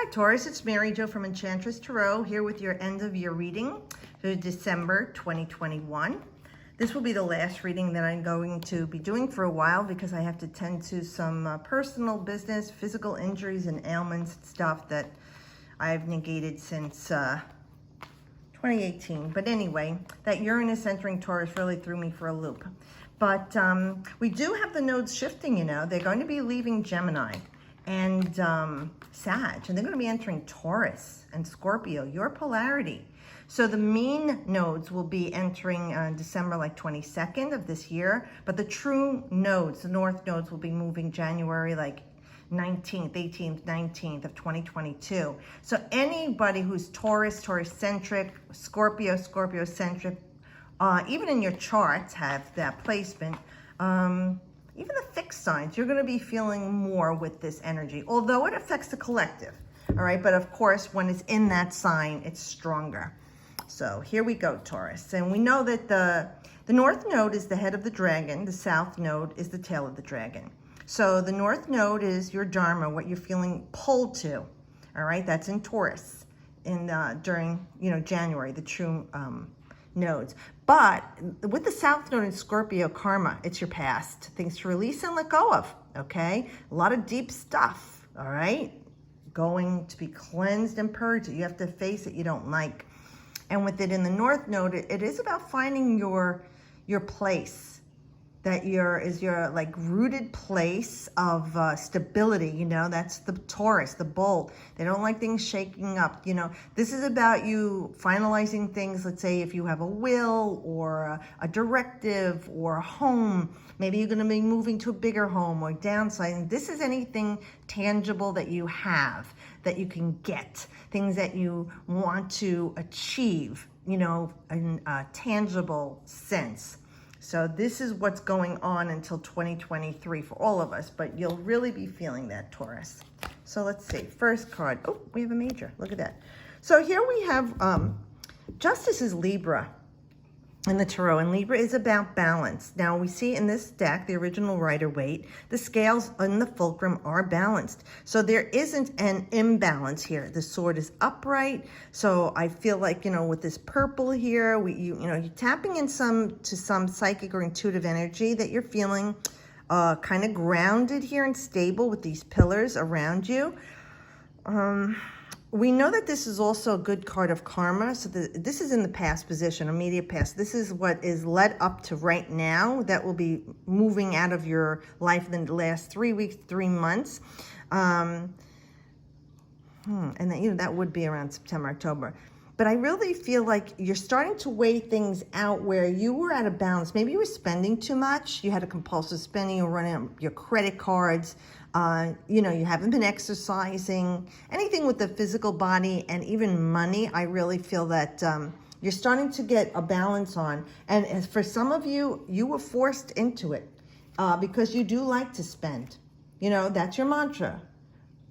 Hi Taurus, it's Mary Jo from Enchantress Tarot here with your end of year reading for December 2021. This will be the last reading that I'm going to be doing for a while because I have to tend to some personal business, physical injuries and ailments and stuff that I've negated since 2018. But anyway, that Uranus entering Taurus really threw me for a loop. But we do have the nodes shifting, you know. They're going to be leaving Gemini and Sag, and they're going to be entering Taurus and Scorpio, your polarity. So the mean nodes will be entering December like 22nd of this year, but the true nodes, the north nodes, will be moving January like 19th, 18th, 19th of 2022. So anybody who's Taurus, Taurus-centric, Scorpio, Scorpio-centric, even in your charts have that placement. Even the fixed signs, you're going to be feeling more with this energy, although it affects the collective, all right? But of course, when it's in that sign, it's stronger. So here we go, Taurus. And we know that the north node is the head of the dragon. The south node is the tail of the dragon. So the north node is your dharma, what you're feeling pulled to, all right? That's in Taurus during, January, the true nodes. But with the South Node in Scorpio karma, it's your past. Things to release and let go of, okay? A lot of deep stuff, all right? Going to be cleansed and purged. You have to face it you don't like. And with it in the North Node, it is about finding your place. That is your like rooted place of stability, that's the Taurus, the bull. They don't like things shaking up, This is about you finalizing things. Let's say if you have a will or a directive or a home, maybe you're gonna be moving to a bigger home or downsizing. This is anything tangible that you have, that you can get, things that you want to achieve, in a tangible sense. So this is what's going on until 2023 for all of us, but you'll really be feeling that, Taurus. So let's see, first card. Oh, we have a major, look at that. So here we have, Justice is Libra in the Tarot, and Libra is about balance. Now we see in this deck, the original Rider-Waite, the scales in the fulcrum are balanced. So there isn't an imbalance here. The sword is upright. So I feel like, with this purple here, you're tapping in some psychic or intuitive energy that you're feeling kind of grounded here and stable with these pillars around you. We know that this is also a good card of karma. So this is in the past position, immediate past. This is what is led up to right now that will be moving out of your life in the last 3 weeks, 3 months. And then, that would be around September, October. But I really feel like you're starting to weigh things out where you were out of balance. Maybe you were spending too much. You had a compulsive spending. You were running out your credit cards. You haven't been exercising. Anything with the physical body and even money, I really feel that you're starting to get a balance on. And as for some of you, you were forced into it because you do like to spend. That's your mantra.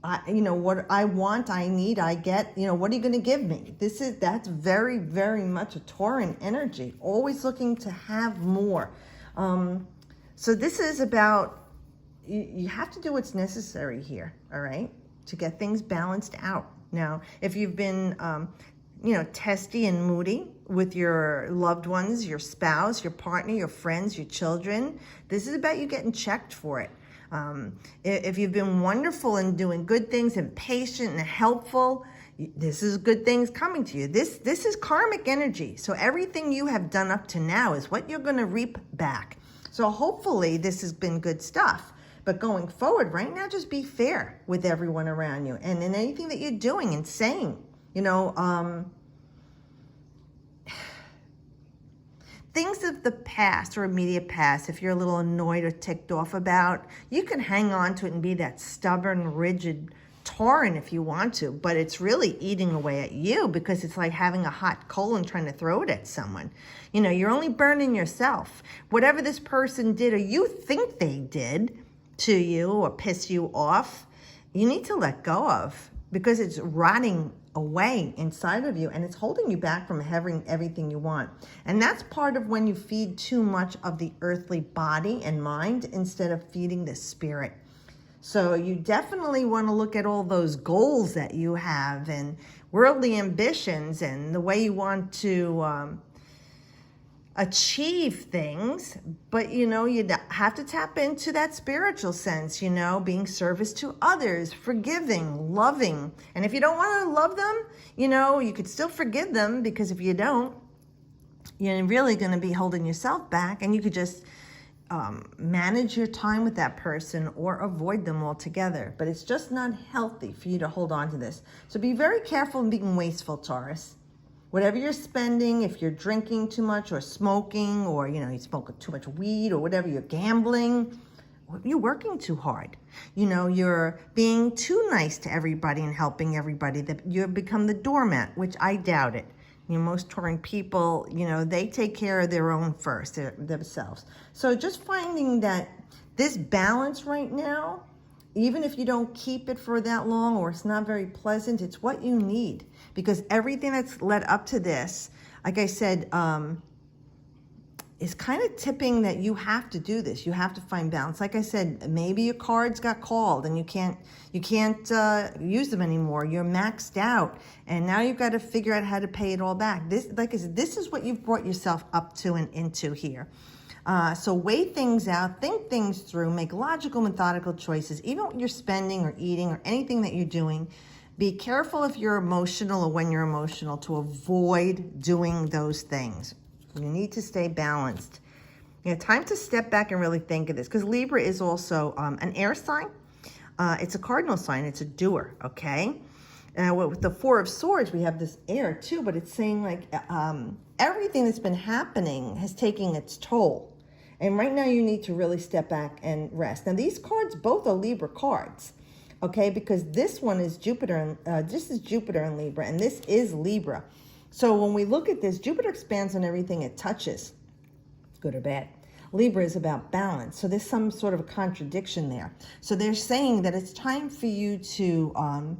What I want, I need, I get, what are you going to give me? That's very, very much a Tauran energy, always looking to have more. So this is about, you have to do what's necessary here, all right, to get things balanced out. Now, if you've been, testy and moody with your loved ones, your spouse, your partner, your friends, your children, this is about you getting checked for it. If you've been wonderful and doing good things and patient and helpful, this is good things coming to you. This is karmic energy. So everything you have done up to now is what you're going to reap back. So hopefully this has been good stuff. But going forward, right now, just be fair with everyone around you and in anything that you're doing and saying. Things of the past or immediate past, if you're a little annoyed or ticked off about, you can hang on to it and be that stubborn, rigid Tauran if you want to, but it's really eating away at you because it's like having a hot coal and trying to throw it at someone. You're only burning yourself. Whatever this person did or you think they did to you or piss you off, you need to let go of because it's rotting away inside of you and it's holding you back from having everything you want. And that's part of when you feed too much of the earthly body and mind instead of feeding the spirit. So you definitely want to look at all those goals that you have and worldly ambitions and the way you want to achieve things. But, you know, you have to tap into that spiritual sense, you know, being service to others, forgiving, loving. And if you don't want to love them, you know, you could still forgive them, because if you don't, you're really going to be holding yourself back, and you could just manage your time with that person or avoid them altogether. But it's just not healthy for you to hold on to this. So be very careful in being wasteful, Taurus. Whatever you're spending, if you're drinking too much or smoking, or, you know, you smoke too much weed or whatever, you're gambling, you're working too hard. You know, you're being too nice to everybody and helping everybody, that you've become the doormat, which I doubt it. You know, most touring people, you know, they take care of their own first, themselves. So just finding that this balance right now, even if you don't keep it for that long or it's not very pleasant, it's what you need. Because everything that's led up to this, like I said, is kind of tipping that you have to do this. You have to find balance. Like I said, maybe your cards got called and you can't use them anymore. You're maxed out, and now you've got to figure out how to pay it all back. This, like I said, this is what you've brought yourself up to and into here. So weigh things out, think things through, make logical, methodical choices. Even when you're spending or eating or anything that you're doing, be careful if you're emotional or when you're emotional to avoid doing those things. You need to stay balanced. You know, time to step back and really think of this, because Libra is also an air sign. It's a cardinal sign. It's a doer, okay? With the Four of Swords, we have this air too, but it's saying like everything that's been happening has taken its toll. And right now you need to really step back and rest. Now these cards both are Libra cards, okay? Because this one is Jupiter, and this is Jupiter in Libra, and this is Libra. So when we look at this, Jupiter expands on everything it touches, good or bad. Libra is about balance. So there's some sort of a contradiction there. So they're saying that it's time for you to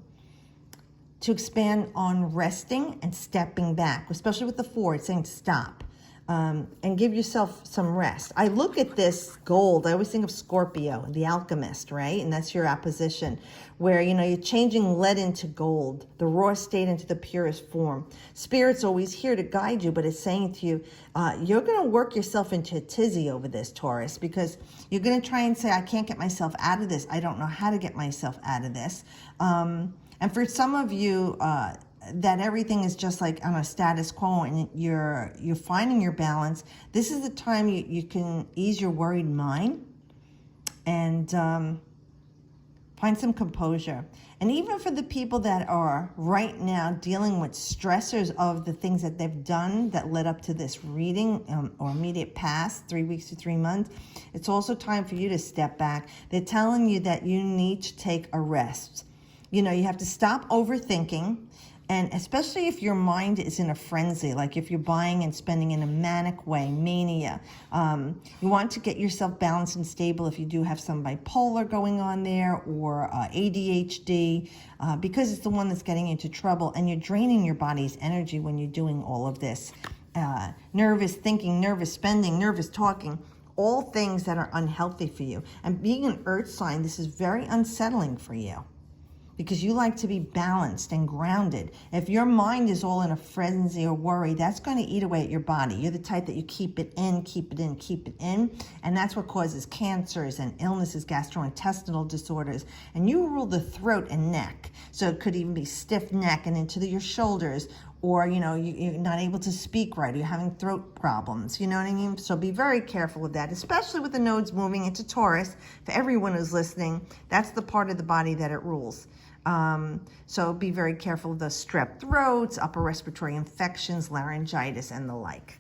expand on resting and stepping back, especially with the Four. It's saying stop. And give yourself some rest. I look at this gold, I always think of Scorpio, the alchemist, right? And that's your opposition, where, you know, you're changing lead into gold, the raw state into the purest form. Spirit's always here to guide you, but it's saying to you, you're going to work yourself into a tizzy over this, Taurus, because you're going to try and say, I can't get myself out of this. I don't know how to get myself out of this. And for some of you, that everything is just like on a status quo and you're finding your balance, this is the time you can ease your worried mind and find some composure. And even for the people that are right now dealing with stressors of the things that they've done that led up to this reading or immediate past, 3 weeks to 3 months, it's also time for you to step back. They're telling you that you need to take a rest. You know, you have to stop overthinking. And especially if your mind is in a frenzy, like if you're buying and spending in a manic way, mania, you want to get yourself balanced and stable if you do have some bipolar going on there or ADHD, because it's the one that's getting into trouble, and you're draining your body's energy when you're doing all of this. Nervous thinking, nervous spending, nervous talking, all things that are unhealthy for you. And being an earth sign, this is very unsettling for you, because you like to be balanced and grounded. If your mind is all in a frenzy or worry, that's going to eat away at your body. You're the type that you keep it in, keep it in, keep it in. And that's what causes cancers and illnesses, gastrointestinal disorders. And you rule the throat and neck. So it could even be stiff neck and into your shoulders, or, you know, you're not able to speak right, or you're having throat problems, you know what I mean? So be very careful with that, especially with the nodes moving into Taurus. For everyone who's listening, that's the part of the body that it rules. So be very careful of the strep throats, upper respiratory infections, laryngitis, and the like.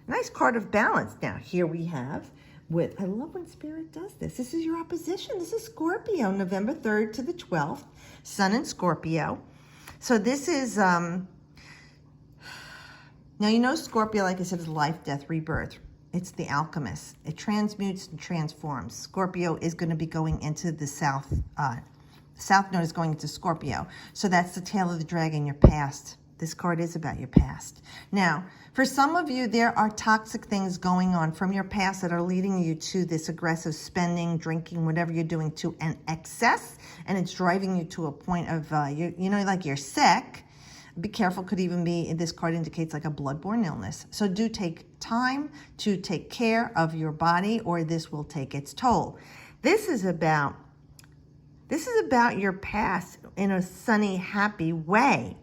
Nice card of balance. Now, here we have with, I love when Spirit does this. This is your opposition. This is Scorpio, November 3rd to the 12th, Sun in Scorpio. So this is, now you know Scorpio, like I said, is life, death, rebirth. It's the alchemist. It transmutes and transforms. Scorpio is going to be going into the south. South node is going into Scorpio. So that's the tail of the dragon, your past, This card is about your past. Now, for some of you, there are toxic things going on from your past that are leading you to this aggressive spending, drinking, whatever you're doing, to an excess, and it's driving you to a point of, like you're sick. Be careful, could even be, this card indicates like a bloodborne illness. So do take time to take care of your body, or this will take its toll. This is about your past in a sunny, happy way.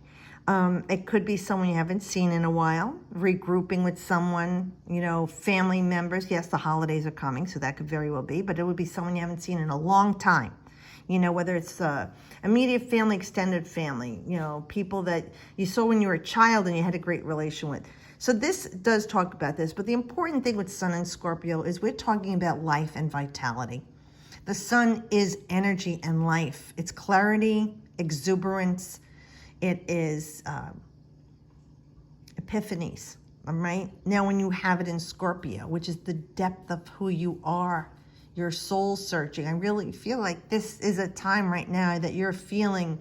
It could be someone you haven't seen in a while, regrouping with someone, family members. Yes, the holidays are coming, so that could very well be, but it would be someone you haven't seen in a long time. Whether it's immediate family, extended family, people that you saw when you were a child and you had a great relation with. So this does talk about this, but the important thing with Sun and Scorpio is we're talking about life and vitality. The sun is energy and life. It's clarity, exuberance. It is epiphanies, all right? Now, when you have it in Scorpio, which is the depth of who you are, your soul searching, I really feel like this is a time right now that you're feeling,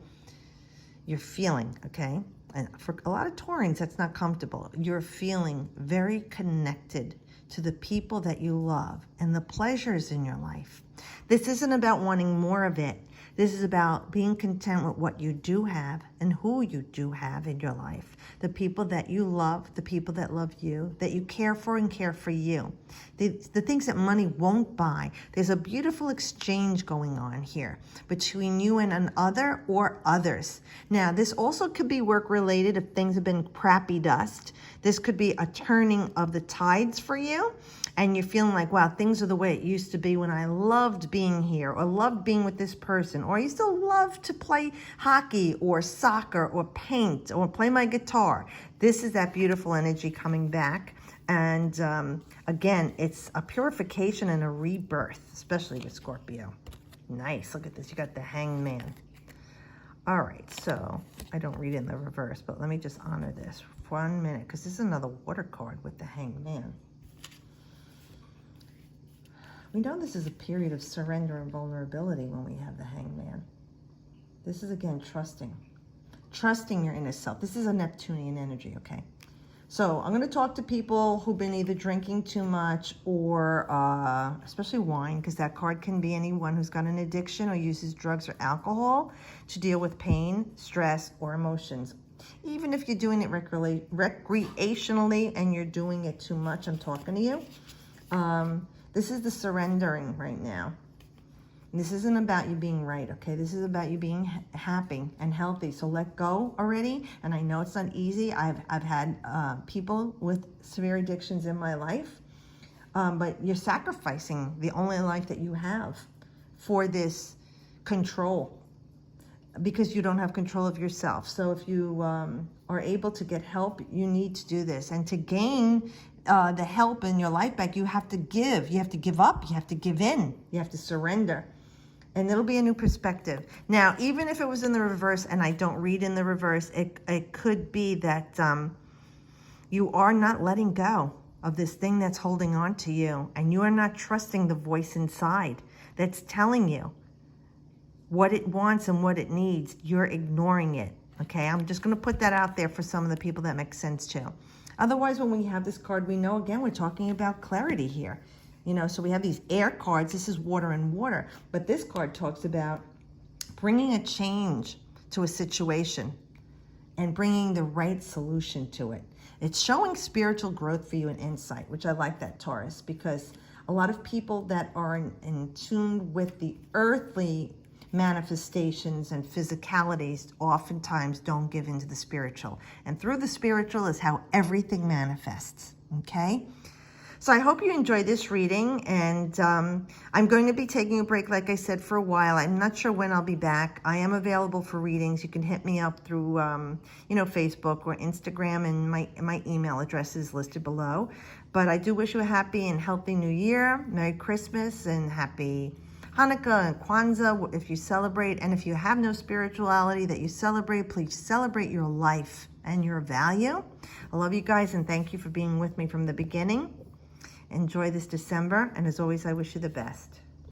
okay? And for a lot of Taurans, that's not comfortable. You're feeling very connected to the people that you love and the pleasures in your life. This isn't about wanting more of it. This is about being content with what you do have and who you do have in your life. The people that you love, the people that love you, that you care for and care for you. The things that money won't buy. There's a beautiful exchange going on here between you and another or others. Now, this also could be work-related if things have been crappy dust. This could be a turning of the tides for you. And you're feeling like, wow, things are the way it used to be when I loved being here, or loved being with this person, or I used to love to play hockey or soccer or paint or play my guitar. This is that beautiful energy coming back. And again, it's a purification and a rebirth, especially with Scorpio. Nice. Look at this. You got the Hanged Man. All right. So I don't read in the reverse, but let me just honor this for 1 minute, because this is another water card with the Hanged Man. We know this is a period of surrender and vulnerability when we have the Hanged Man. This is, again, trusting your inner self. This is a Neptunian energy, okay? So I'm going to talk to people who've been either drinking too much or especially wine, because that card can be anyone who's got an addiction or uses drugs or alcohol to deal with pain, stress, or emotions. Even if you're doing it recreationally and you're doing it too much, I'm talking to you. This is the surrendering right now. This isn't about you being right, okay? This is about you being happy and healthy. So let go already. And I know it's not easy. I've had people with severe addictions in my life, but you're sacrificing the only life that you have for this control, because you don't have control of yourself. So if you are able to get help, you need to do this. And to gain the help in your life back, you have to give. You have to give up. You have to give in. You have to surrender. And it'll be a new perspective. Now, even if it was in the reverse, and I don't read in the reverse, it could be that you are not letting go of this thing that's holding on to you, and you are not trusting the voice inside that's telling you what it wants and what it needs. You're ignoring it, okay? I'm just going to put that out there for some of the people that makes sense too. Otherwise, when we have this card, we know, again, we're talking about clarity here. So we have these air cards. This is water and water. But this card talks about bringing a change to a situation and bringing the right solution to it. It's showing spiritual growth for you and insight, which I like that, Taurus, because a lot of people that are in tune with the earthly manifestations and physicalities oftentimes don't give into the spiritual. And through the spiritual is how everything manifests, okay? So I hope you enjoyed this reading, and I'm going to be taking a break, like I said, for a while. I'm not sure when I'll be back. I am available for readings. You can hit me up through, Facebook or Instagram, and my email address is listed below. But I do wish you a happy and healthy New Year, Merry Christmas, and Happy Hanukkah and Kwanzaa if you celebrate. And if you have no spirituality that you celebrate, please celebrate your life and your value. I love you guys, and thank you for being with me from the beginning. Enjoy this December, and as always, I wish you the best.